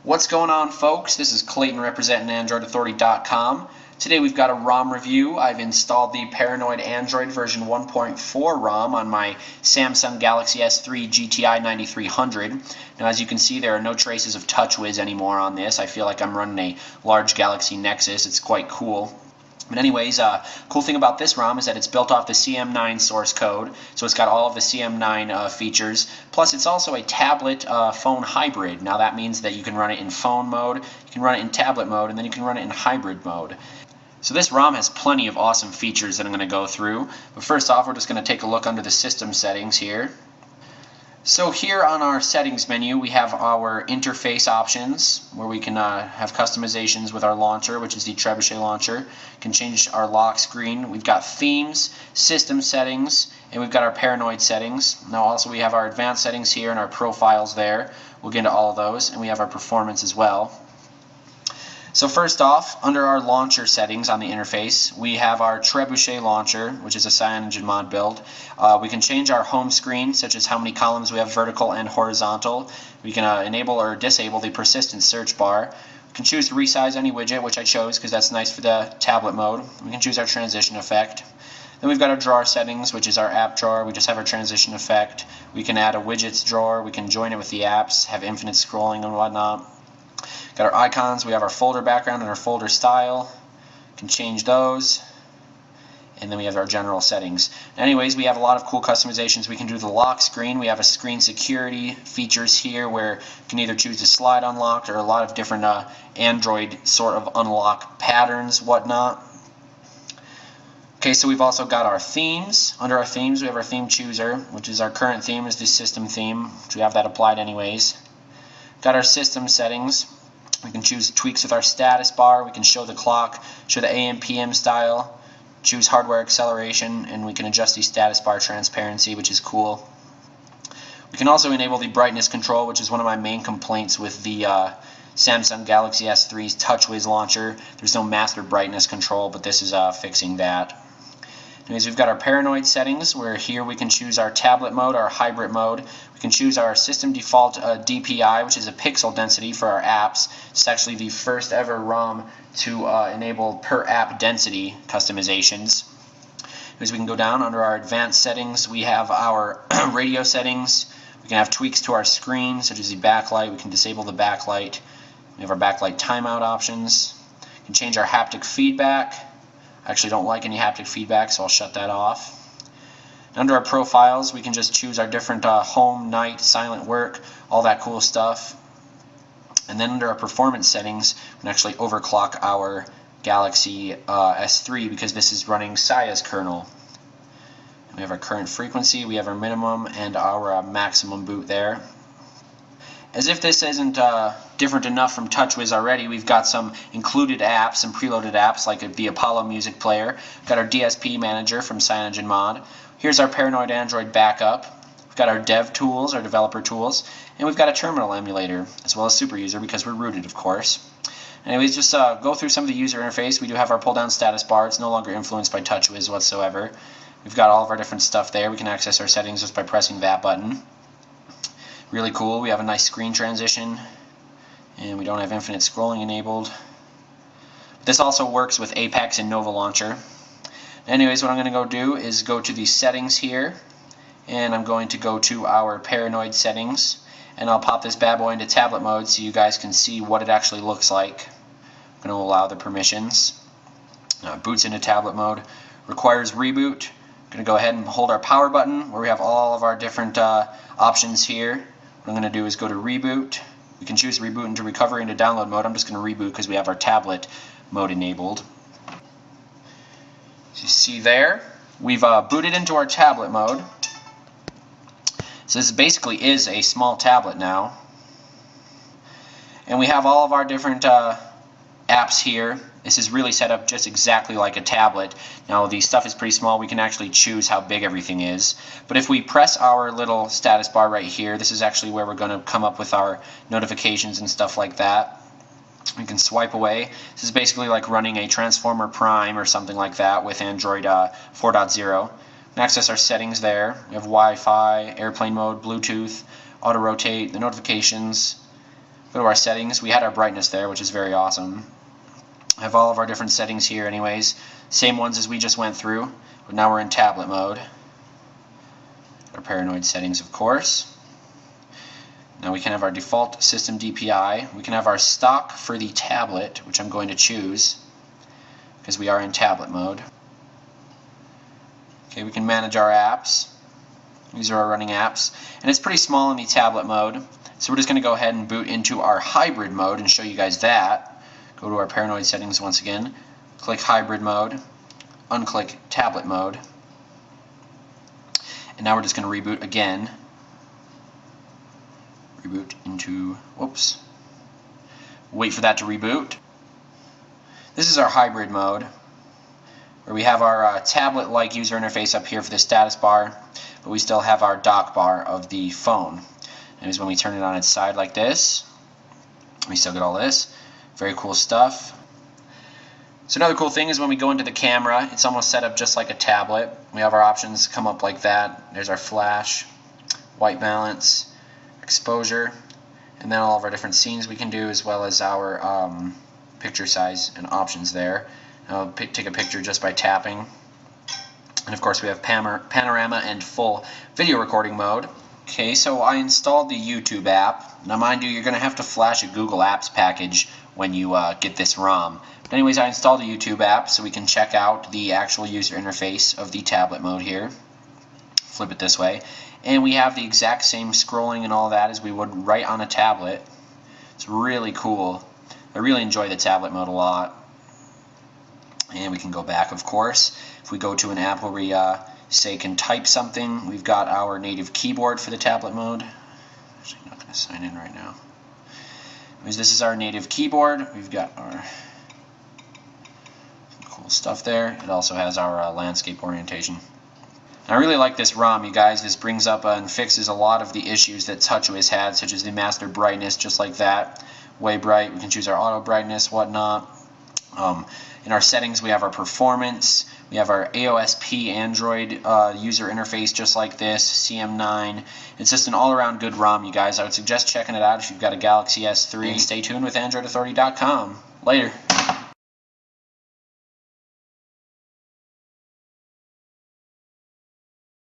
What's going on, folks? This is Clayton representing AndroidAuthority.com. Today we've got a ROM review. I've installed the Paranoid Android version 1.4 ROM on my Samsung Galaxy S3 GTI 9300. Now, as you can see, there are no traces of TouchWiz anymore on this. I feel like I'm running a large Galaxy Nexus. It's quite cool. But anyways, cool thing about this ROM is that it's built off the CM9 source code, so it's got all of the CM9 features. Plus, it's also a tablet phone hybrid. Now that means that you can run it in phone mode, you can run it in tablet mode, and then you can run it in hybrid mode. So this ROM has plenty of awesome features that I'm going to go through. But first off, we're just going to take a look under the system settings here. So here on our settings menu, we have our interface options, where we can have customizations with our launcher, which is the Trebuchet launcher. We can change our lock screen. We've got themes, system settings, and we've got our paranoid settings. Now also we have our advanced settings here and our profiles there. We'll get into all of those, and we have our performance as well. So first off, under our launcher settings on the interface, we have our Trebuchet launcher, which is a CyanogenMod build. We can change our home screen, such as how many columns we have vertical and horizontal. We can enable or disable the persistent search bar. We can choose to resize any widget, which I chose because that's nice for the tablet mode. We can choose our transition effect. Then we've got our drawer settings, which is our app drawer. We just have our transition effect. We can add a widgets drawer. We can join it with the apps, have infinite scrolling and whatnot. Got our icons, we have our folder background and our folder style. Can change those. And then we have our general settings. Anyways, we have a lot of cool customizations. We can do the lock screen. We have a screen security features here where you can either choose to slide unlocked or a lot of different Android sort of unlock patterns, whatnot. Okay, so we've also got our themes. Under our themes, we have our theme chooser, which is our current theme is the system theme, which we have that applied anyways. Got our system settings. We can choose tweaks with our status bar. We can show the clock, show the AM/PM style, choose hardware acceleration, and we can adjust the status bar transparency, which is cool. We can also enable the brightness control, which is one of my main complaints with the Samsung Galaxy S3's TouchWiz launcher. There's no master brightness control, but this is fixing that. Anyways, we've got our paranoid settings, where here we can choose our tablet mode, our hybrid mode. We can choose our system default DPI, which is a pixel density for our apps. It's actually the first ever ROM to enable per app density customizations. Anyways, we can go down under our advanced settings. We have our radio settings. We can have tweaks to our screen, such as the backlight. We can disable the backlight. We have our backlight timeout options. We can change our haptic feedback. I actually don't like any haptic feedback, so I'll shut that off. Under our profiles, we can just choose our different home, night, silent work, all that cool stuff. And then under our performance settings, we can actually overclock our Galaxy S3 because this is running Saya's kernel. We have our current frequency, we have our minimum and our maximum boot there. As if this isn't different enough from TouchWiz already, we've got some included apps, some preloaded apps like the Apollo Music Player. We've got our DSP Manager from CyanogenMod. Here's our Paranoid Android backup. We've got our dev tools, our developer tools, and we've got a terminal emulator, as well as Super User because we're rooted, of course. Anyways, just go through some of the user interface. We do have our pull-down status bar. It's no longer influenced by TouchWiz whatsoever. We've got all of our different stuff there. We can access our settings just by pressing that button. Really cool. We have a nice screen transition, and we don't have infinite scrolling enabled. This also works with Apex and Nova Launcher. Anyways, what I'm going to go do is go to the settings here, and I'm going to go to our paranoid settings, and I'll pop this bad boy into tablet mode so you guys can see what it actually looks like. I'm going to allow the permissions. Boots into tablet mode. Requires reboot. I'm going to go ahead and hold our power button where we have all of our different options here. What I'm going to do is go to reboot. We can choose reboot into recovery into download mode. I'm just going to reboot because we have our tablet mode enabled. As you see there, we've booted into our tablet mode. So this basically is a small tablet now. And we have all of our different apps here. This is really set up just exactly like a tablet. Now the stuff is pretty small. We can actually choose how big everything is. But if we press our little status bar right here, this is actually where we're going to come up with our notifications and stuff like that. We can swipe away. This is basically like running a Transformer Prime or something like that with Android 4.0. We can access our settings there. We have Wi-Fi, airplane mode, Bluetooth, auto rotate, the notifications. Go to our settings. We had our brightness there, which is very awesome. I have all of our different settings here anyways. Same ones as we just went through, but now we're in tablet mode. Our Paranoid settings, of course. Now we can have our default system DPI. We can have our stock for the tablet, which I'm going to choose because we are in tablet mode. Okay, we can manage our apps. These are our running apps. And it's pretty small in the tablet mode. So we're just going to go ahead and boot into our hybrid mode and show you guys that. Go to our Paranoid settings once again. Click hybrid mode. Unclick tablet mode. And now we're just going to reboot again. Reboot into, whoops. Wait for that to reboot. This is our hybrid mode, where we have our tablet-like user interface up here for the status bar, but we still have our dock bar of the phone. And when we turn it on its side like this, we still get all this. Very cool stuff. So another cool thing is when we go into the camera, it's almost set up just like a tablet. We have our options come up like that. There's our flash, white balance, exposure, and then all of our different scenes we can do, as well as our picture size and options there. I'll take a picture just by tapping. And of course we have panorama and full video recording mode. Okay, so I installed the YouTube app. Now mind you, you're going to have to flash a Google Apps package when you get this ROM. But anyways, I installed a YouTube app so we can check out the actual user interface of the tablet mode here. Flip it this way. And we have the exact same scrolling and all that as we would right on a tablet. It's really cool. I really enjoy the tablet mode a lot. And we can go back, of course. If we go to an app where we say can type something, we've got our native keyboard for the tablet mode. Actually, I'm not going to sign in right now. This is our native keyboard. We've got our cool stuff there. It also has our landscape orientation. I really like this ROM, you guys. This brings up and fixes a lot of the issues that TouchWiz had, such as the master brightness, just like that. Way bright. We can choose our auto brightness, whatnot. In our settings, we have our performance. We have our AOSP Android user interface, just like this, CM9. It's just an all-around good ROM, you guys. I would suggest checking it out if you've got a Galaxy S3. And stay tuned with AndroidAuthority.com. Later.